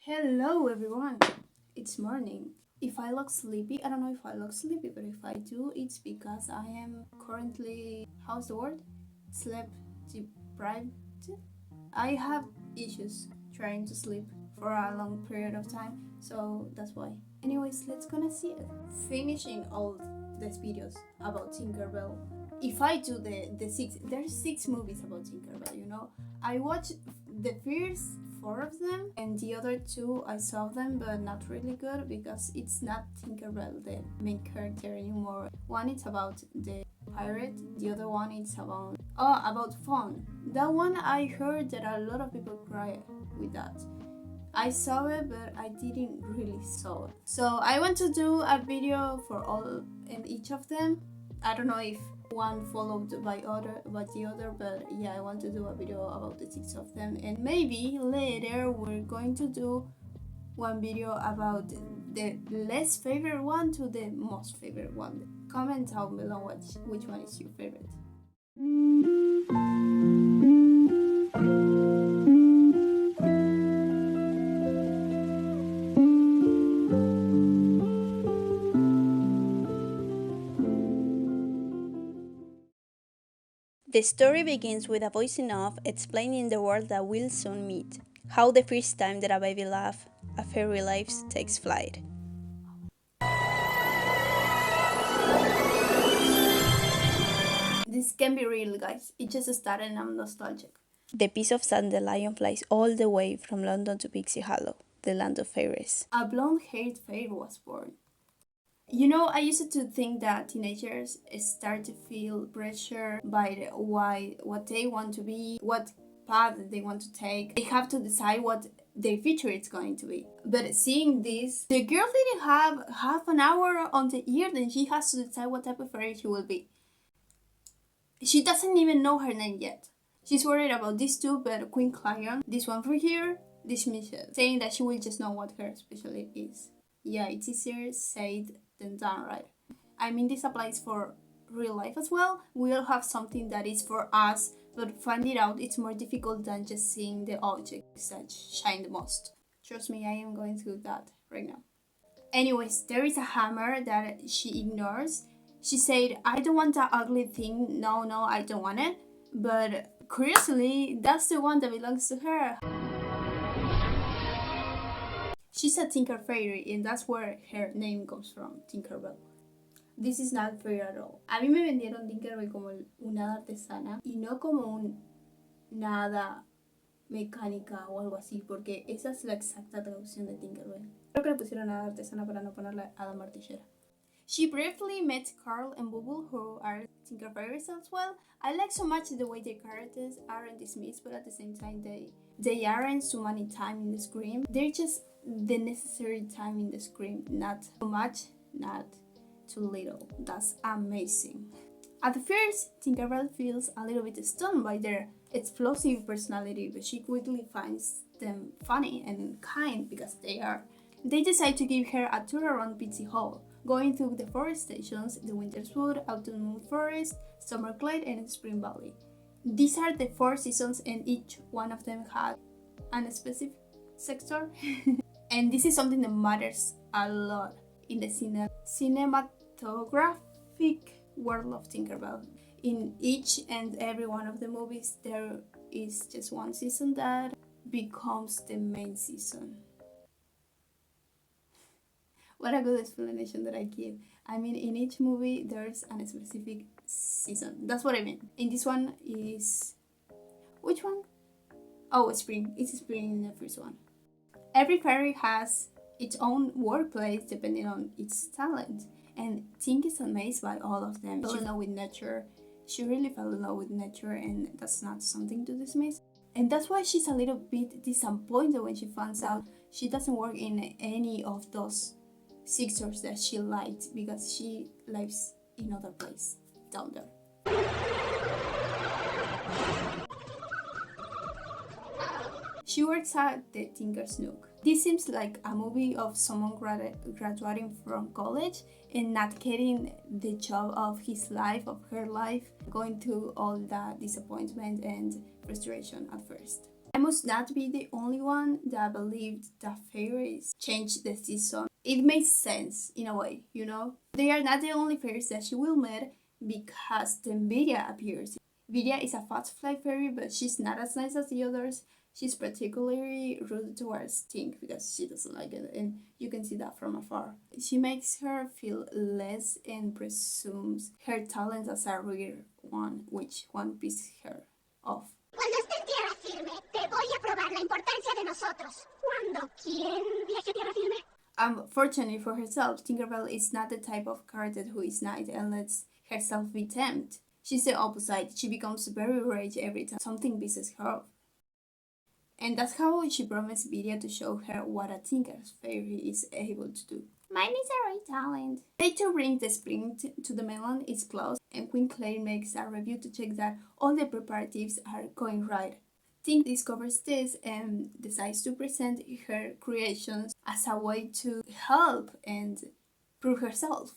Hello everyone, it's morning. If I look sleepy, I don't know if I look sleepy, but if I do, it's because I am currently, how's the word? Sleep deprived. I have issues trying to sleep for a long period of time, so that's why. Anyways, let's gonna see it. Finishing all these videos about Tinkerbell. If I do there's six movies about Tinkerbell, I watched the first four of them, and the other two I saw them, but not really good because it's not Tinkerbell the main character anymore. One is about the pirate, the other one is about fun. That one I heard that a lot of people cry with that. I saw it, but I didn't really saw it. So I want to do a video for all and each of them. I don't know if one followed by the other, but yeah, I want to do a video about the six of them, and maybe later we're going to do one video about the less favorite one to the most favorite one. Comment down below which one is your favorite. The story begins with a voicing off explaining the world that we'll soon meet, how the first time that a baby laughs, a fairy life takes flight. This can be real, guys. It just started and I'm nostalgic. The piece of dandelion flies all the way from London to Pixie Hollow, the land of fairies. A blonde-haired fairy was born. I used to think that teenagers start to feel pressure by what they want to be, what path they want to take. They have to decide what their future is going to be. But seeing this, the girl didn't have half an hour on the year, then she has to decide what type of fairy she will be. She doesn't even know her name yet. She's worried about these two, but Queen Clarion, this one for here, dismisses, saying that she will just know what her specialty is. Yeah, it's easier said than done, right? I mean, this applies for real life as well. We all have something that is for us, but finding out it's more difficult than just seeing the objects that shine the most. Trust me, I am going through that right now. Anyways, there is a hammer that she ignores. She said, I don't want that ugly thing. No, I don't want it. But curiously, that's the one that belongs to her. She's a Tinker Fairy, and that's where her name comes from, Tinkerbell. This is not fair at all. A mí me vendieron Tinkerbell como una hada artesana y no como una hada mecánica o algo así, porque esa es la exacta traducción de Tinkerbell. Creo que le pusieron hada artesana para no ponerle hada martillera. She briefly met Carl and Bubble, who are Tinker Fairies as well. I like so much the way the characters aren't dismissed, but at the same time they aren't too many time in the screen. They're just the necessary time in the screen, not too much, not too little. That's amazing. At first, Tinkerbell feels a little bit stunned by their explosive personality, but she quickly finds them funny and kind because they are. They decide to give her a tour around Pixie Hall, going through the forest stations, the Winter's Wood, Autumn Forest, Summer Glade, and Spring Valley. These are the 4 seasons, and each one of them had a specific sector. And this is something that matters a lot in the cinematographic world of Tinkerbell. In each and every one of the movies, there is just one season that becomes the main season. What a good explanation that I give. I mean, in each movie, there's a specific season. That's what I mean. In this one is... Which one? Oh, spring. It's spring in the first one. Every fairy has its own workplace depending on its talent. And Tink is amazed by all of them. She fell in love with nature. She really fell in love with nature, and that's not something to dismiss. And that's why she's a little bit disappointed when she finds out she doesn't work in any of those sectors that she liked, because she lives in other place down there. She works at the Tinker's Nook. This seems like a movie of someone graduating from college and not getting the job of his life, of her life, going through all that disappointment and frustration at first. I must not be the only one that believed that fairies changed the season. It makes sense in a way, you know? They are not the only fairies that she will meet because then Vidya appears. Vidya is a fat-fly fairy, but she's not as nice as the others. She's particularly rude towards Tink because she doesn't like it, and you can see that from afar. She makes her feel less and presumes her talent as a rare one, which one pisses her off. Cuando esté en tierra firme, te voy a probar la importancia de nosotros. ¿Cuándo quién viaje a tierra firme? Fortunately for herself, Tinkerbell is not the type of character who is nice and lets herself be tempted. She's the opposite. She becomes very rage every time something pisses her off. And that's how she promised Vidya to show her what a Tinker's fairy is able to do. Mine is a rare talent. They to bring the spring to the mainland is closed, and Queen Claire makes a review to check that all the preparatives are going right. Tink discovers this and decides to present her creations as a way to help and prove herself.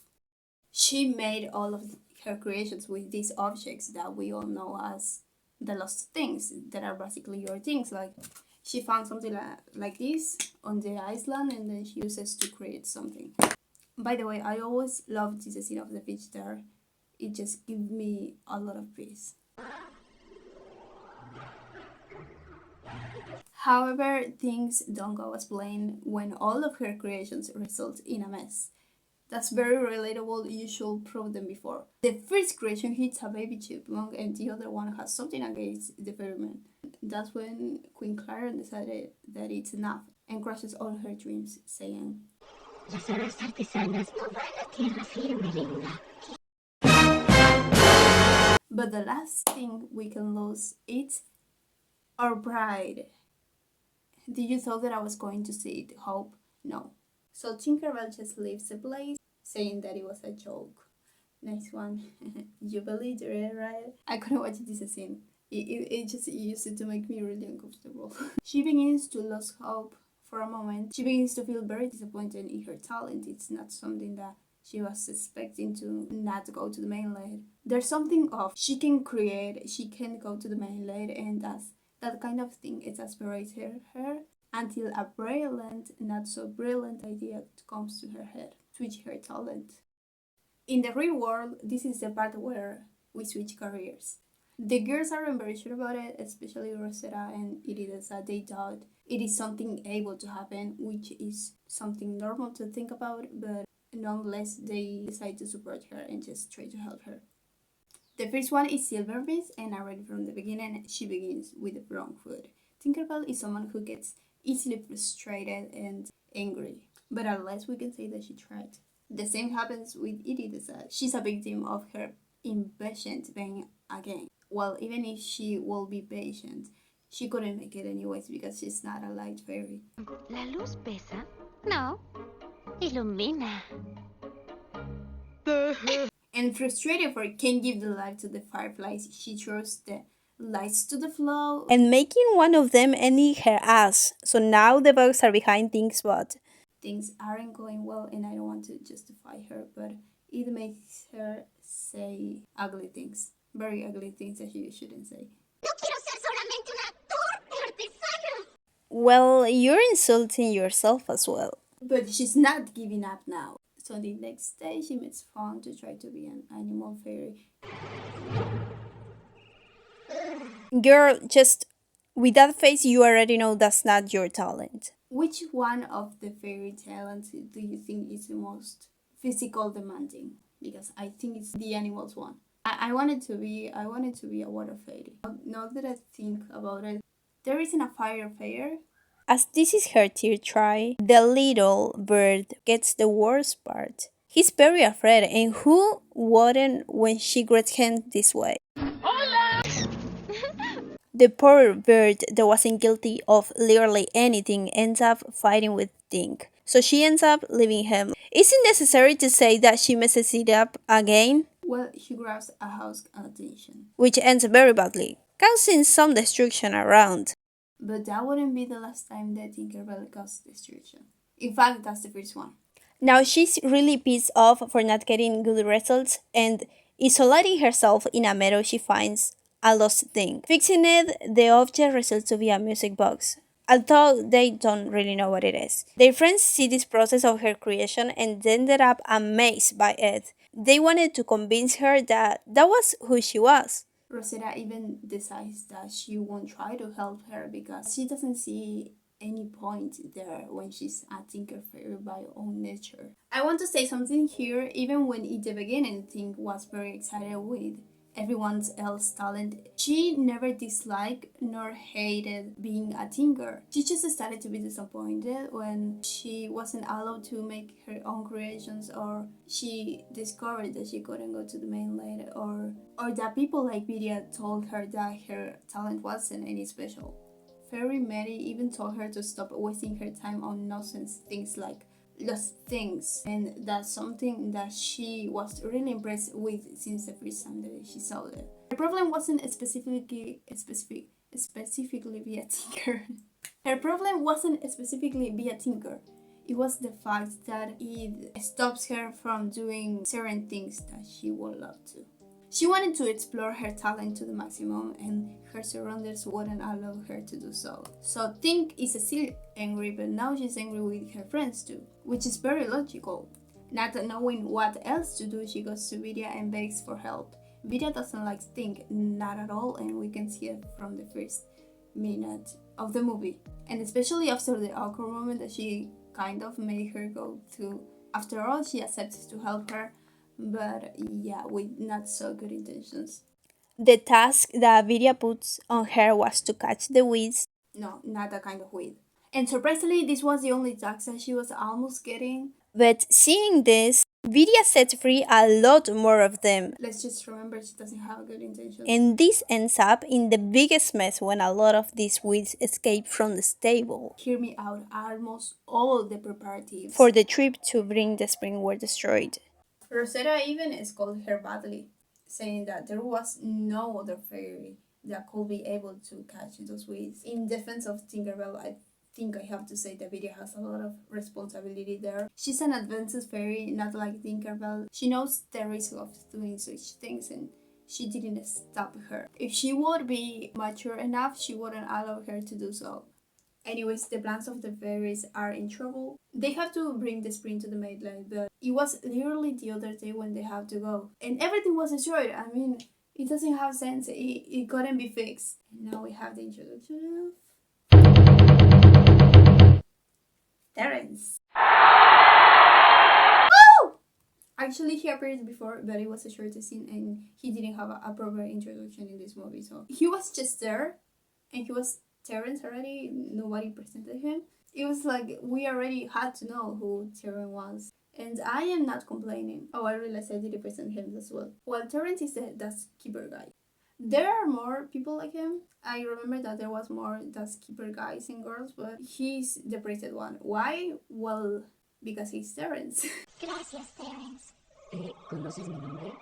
She made all of her creations with these objects that we all know as the lost things, that are basically your things. Like, she found something like this on the island, and then she uses to create something. By the way, I always loved this scene of the beach there. It just gives me a lot of peace. However, things don't go as planned when all of her creations result in a mess. That's very relatable, you should prove them before. The first creation hits a baby chipmunk and the other one has something against the ferryman. That's when Queen Clara decided that it's enough and crushes all her dreams, saying, Las alas artesanas no van a tierra firme, linda. But the last thing we can lose is our bride. Did you thought that I was going to see it? Hope? No. So Tinkerbell just leaves the place, saying that it was a joke. Next one. You believed it, right? I couldn't watch this scene. It just used it to make me really uncomfortable. She begins to lose hope for a moment. She begins to feel very disappointed in her talent. It's not something that she was expecting to not go to the mainland. There's something off. She can create, she can go to the mainland, and that kind of thing exasperated her until a brilliant, not so brilliant idea comes to her head. Switch her talent. In the real world, this is the part where we switch careers. The girls aren't very sure about it, especially Rosetta and Iridesa. They thought it is something able to happen, which is something normal to think about, but nonetheless, they decide to support her and just try to help her. The first one is Silverbeast, and already from the beginning, she begins with the wrong foot. Tinkerbell is someone who gets easily frustrated and angry, but at least we can say that she tried. The same happens with Iridesa. She's a victim of her impatient being again. Well, even if she will be patient, she couldn't make it anyways because she's not a light fairy. ¿La luz pesa? No, ilumina. And frustrated for can't give the light to the fireflies, she throws the lights to the floor and making one of them ending her ass. So now the bugs are behind things, but things aren't going well, and I don't want to justify her, but it makes her say ugly things. Very ugly things that she shouldn't say. No quiero ser solamente una torpe artesana. well, you're insulting yourself as well. But she's not giving up now. So the next day she meets Fawn to try to be an animal fairy. Girl, just with that face, you already know that's not your talent. Which one of the fairy talents do you think is the most physical demanding? Because I think it's the animals one. I wanted to be a water fairy. Now that I think about it, there isn't a fire fairy. As this is her third try, the little bird gets the worst part. He's very afraid, and who wouldn't when she greets him this way? Hola! The poor bird that wasn't guilty of literally anything ends up fighting with Tink. So she ends up leaving him. Is it necessary to say that she messes it up again? Well, she grabs a house attention. Which ends very badly, causing some destruction around. But that wouldn't be the last time that Tinkerbell caused destruction. In fact, that's the first one. Now she's really pissed off for not getting good results and isolating herself in a meadow she finds a lost thing. Fixing it, the object results to be a music box, although they don't really know what it is. Their friends see this process of her creation and ended up amazed by it. They wanted to convince her that that was who she was. Rosetta even decides that she won't try to help her because she doesn't see any point there when she's a tinker fairy by own nature. I want to say something here, even when in the beginning Tink was very excited with everyone else's talent, she never disliked nor hated being a tinker. She just started to be disappointed when she wasn't allowed to make her own creations, or she discovered that she couldn't go to the mainland, or that people like Vidya told her that her talent wasn't any special. Fairy Mary even told her to stop wasting her time on nonsense things like lost things, and that's something that she was really impressed with since the first time that she saw it. Her problem wasn't specifically be a tinker. Her problem wasn't specifically be a tinker. It was the fact that it stops her from doing certain things that she would love to. She wanted to explore her talent to the maximum, and her surroundings wouldn't allow her to do so. So Tink is still angry, but now she's angry with her friends too, which is very logical. Not knowing what else to do, she goes to Vidya and begs for help. Vidya doesn't like Tink, not at all, and we can see it from the first minute of the movie. And especially after the awkward moment that she kind of made her go through. After all, she accepts to help her, but yeah, with not so good intentions. The task that Vidya puts on her was to catch the weeds. No, not that kind of weed. And surprisingly, this was the only task that she was almost getting. But seeing this, Vidya sets free a lot more of them. Let's just remember she doesn't have a good intention. And this ends up in the biggest mess when a lot of these weeds escape from the stable. Hear me out, almost all the preparatives For the trip to bring the spring were destroyed. Rosetta even scolded her badly, saying that there was no other fairy that could be able to catch those weeds. In defense of Tinkerbell, I think I have to say that Vidya has a lot of responsibility there. She's an advanced fairy, not like Tinkerbell. She knows the risk of doing such things, and she didn't stop her. If she would be mature enough, she wouldn't allow her to do so. Anyways, the plans of the fairies are in trouble. They have to bring the spring to the mainland, but it was literally the other day when they have to go. And everything was destroyed. I mean, it doesn't have sense. It couldn't be fixed. And now we have the introduction of Terence. Oh! Actually, he appeared before, but it was a short scene and he didn't have a proper introduction in this movie. So he was just there and he was Terence already, nobody presented him. It was like we already had to know who Terence was. And I am not complaining. Oh, I realized I didn't present him as well. Well, Terence is the dust keeper guy. There are more people like him. I remember that there was more dust keeper guys and girls, but he's the praised one. Why? Well, because he's Terence. Gracias, Terence. ¿Conoces mi nombre?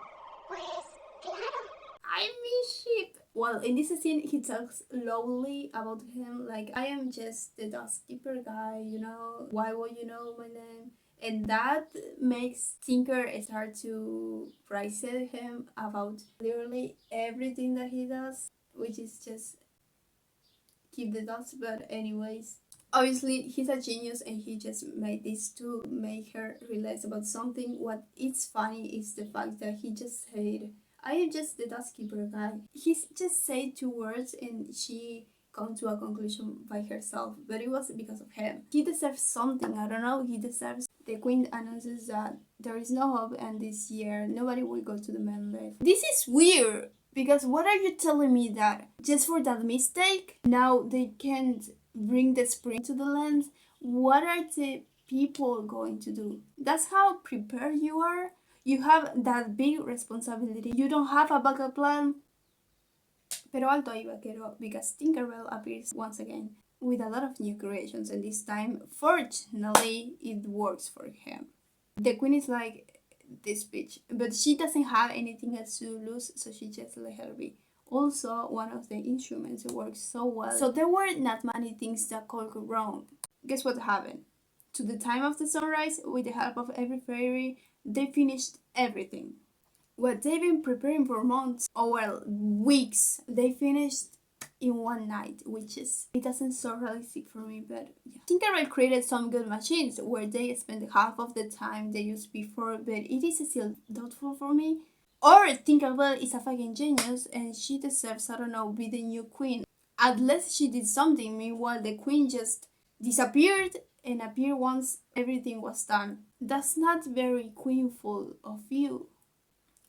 Pues, claro. I miss sheep. Well, in this scene, he talks loudly about him, like, I am just the dust keeper guy, you know, why would you know my name? And that makes Tinker start to praise him about literally everything that he does, which is just keep the dust. But anyways, obviously he's a genius and he just made this to make her realize about something. What is funny is the fact that he just said, I am just the dust keeper guy. He's just said 2 words and she come to a conclusion by herself, but it was because of him. He deserves something, I don't know, he deserves. The queen announces that there is no hope and this year nobody will go to the mainland. This is weird, because what are you telling me that just for that mistake, now they can't bring the spring to the land? What are the people going to do? That's how prepared you are? You have that big responsibility. You don't have a backup plan. Pero alto ahí, vaquero, because Tinkerbell appears once again with a lot of new creations, and this time, fortunately, it works for him. The queen is like this bitch, but she doesn't have anything else to lose, so she just let her be. Also, one of the instruments works so well, so there were not many things that could go wrong. Guess what happened? To the time of the sunrise, with the help of every fairy, they finished everything. what they've been preparing for months, or well, weeks, they finished in one night, which is, it doesn't sound realistic for me, but yeah. Tinkerbell created some good machines where they spend half of the time they used before, but it is still doubtful for me. Or Tinkerbell is a fucking genius and she deserves, I don't know, be the new queen. At least she did something, meanwhile the queen just disappeared and appeared once everything was done. That's not very queenful of you.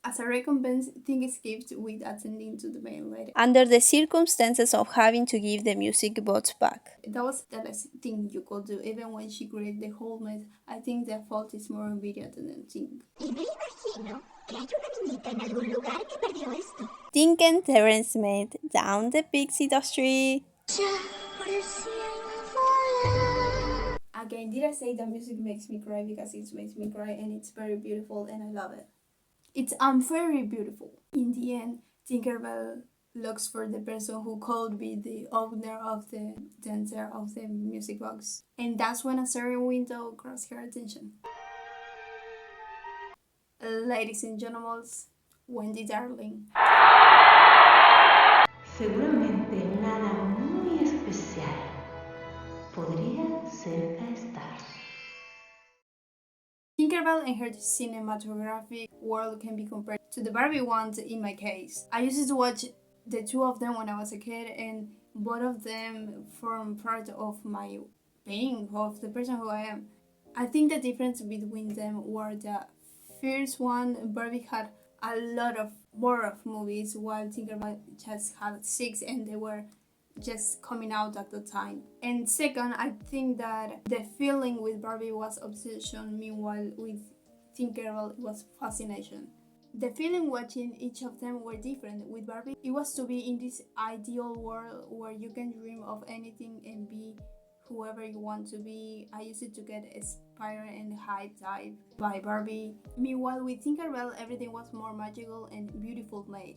As a recompense, Tink escaped with attending to the main lady. Under the circumstances of having to give the music box back. That was the last thing you could do, even when she created the whole mess. I think the fault is more on Video than on Tink. Y me imagino que hay una niñita en algún lugar que perdió esto. Tink and Terence met down the pixie dust tree. Again, did I say that music makes me cry? Because it makes me cry and it's very beautiful and I love it. It's very beautiful. In the end, Tinkerbell looks for the person who could be the owner of the dancer of the music box. And that's when a certain window grabs her attention. Ladies and gentlemen, Wendy Darling. Seguramente nada muy especial. Podría cerca estar. Tinkerbell and her cinematographic world can be compared to the Barbie ones in my case. I used to watch the two of them when I was a kid and both of them form part of my being, of the person who I am. I think the difference between them were the first one, Barbie had a lot of more of movies while Tinkerbell just had 6 and they were just coming out at the time. And second, I think that the feeling with Barbie was obsession, meanwhile with Tinkerbell it was fascination. The feeling watching each of them were different. With Barbie, it was to be in this ideal world where you can dream of anything and be whoever you want to be. I used to get inspired and hyped by Barbie. Meanwhile with Tinkerbell, everything was more magical and beautiful made.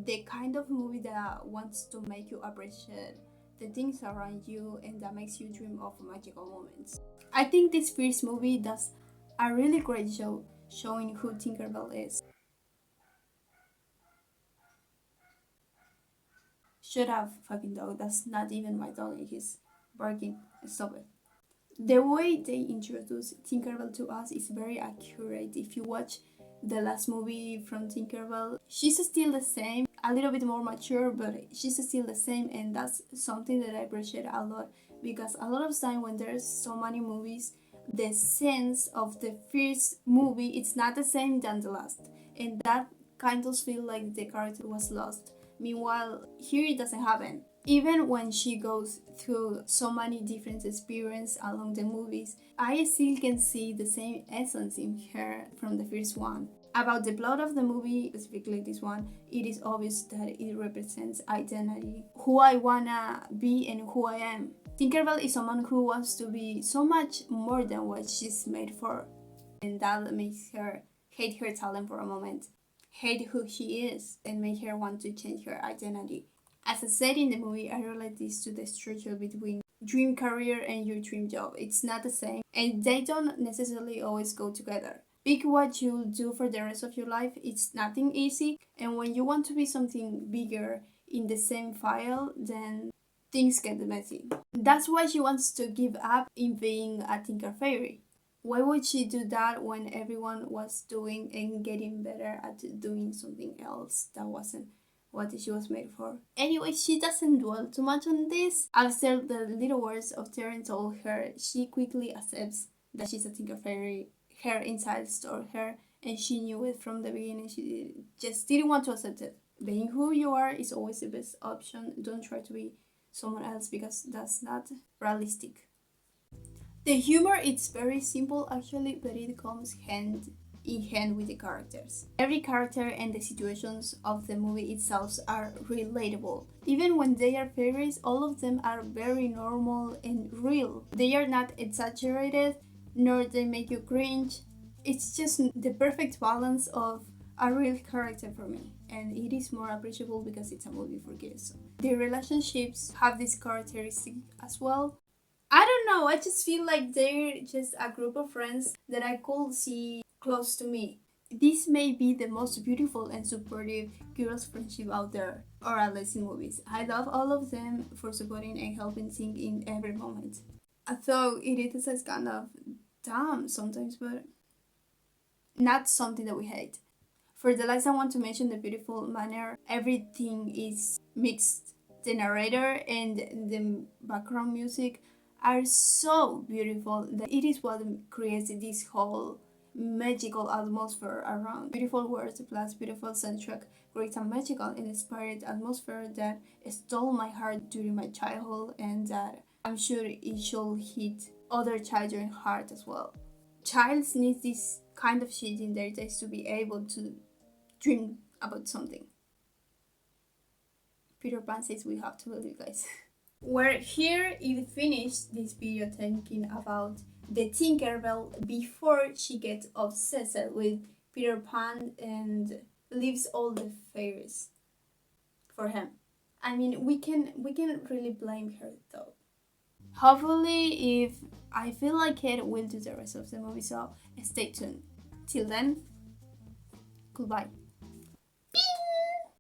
The kind of movie that wants to make you appreciate the things around you and that makes you dream of magical moments. I think this first movie does a really great job showing who Tinkerbell is. Shut up, fucking dog. That's not even my dog. He's barking. Stop it. The way they introduce Tinkerbell to us is very accurate. If you watch the last movie from Tinkerbell, she's still the same, a little bit more mature, but she's still the same, and that's something that I appreciate a lot, because a lot of time when there's so many movies, the sense of the first movie it's not the same than the last, and that kind of feel like the character was lost. Meanwhile, here it doesn't happen. Even when she goes through so many different experiences along the movies, I still can see the same essence in her from the first one. About the plot of the movie, specifically this one, it is obvious that it represents identity, who I wanna be and who I am. Tinkerbell is someone who wants to be so much more than what she's made for, and that makes her hate her talent for a moment, hate who she is, and make her want to change her identity. As I said in the movie, I relate this to the structure between dream career and your dream job. It's not the same, and they don't necessarily always go together. Pick what you'll do for the rest of your life. It's nothing easy, and when you want to be something bigger in the same file, then things get messy. That's why she wants to give up in being a Tinker Fairy. Why would she do that when everyone was doing and getting better at doing something else that wasn't what she was made for? Anyway, she doesn't dwell too much on this. After the little words of Terence told her, she quickly accepts that she's a Tinker Fairy. Her insides told her, and she knew it from the beginning. She just didn't want to accept it. Being who you are is always the best option. Don't try to be someone else because that's not realistic. The humor is very simple actually, but it comes hand in hand with the characters. Every character and the situations of the movie itself are relatable. Even when they are fairies, all of them are very normal and real. They are not exaggerated, nor they make you cringe. It's just the perfect balance of a real character for me, and it is more appreciable because it's a movie for kids. The relationships have this characteristic as well. I don't know, I just feel like they're just a group of friends that I could see close to me. This may be the most beautiful and supportive girls' friendship out there, or at least in movies. I love all of them for supporting and helping Ting in every moment. Although it is kind of dumb sometimes, but not something that we hate. For the last, I want to mention the beautiful manner. Everything is mixed. The narrator and the background music are so beautiful that it is what creates this whole magical atmosphere around. Beautiful words plus beautiful soundtrack creates a magical and inspired atmosphere that stole my heart during my childhood, and that I'm sure it should hit other children heart as well. Childs need this kind of shit in their days to be able to dream about something. Peter Pan says we have to believe, guys. We're here it finished this video thinking about the Tinkerbell before she gets obsessed with Peter Pan and leaves all the fairies for him. I mean, we can really blame her though. Hopefully, if I feel like it, we'll do the rest of the movie. So stay tuned. Till then, goodbye.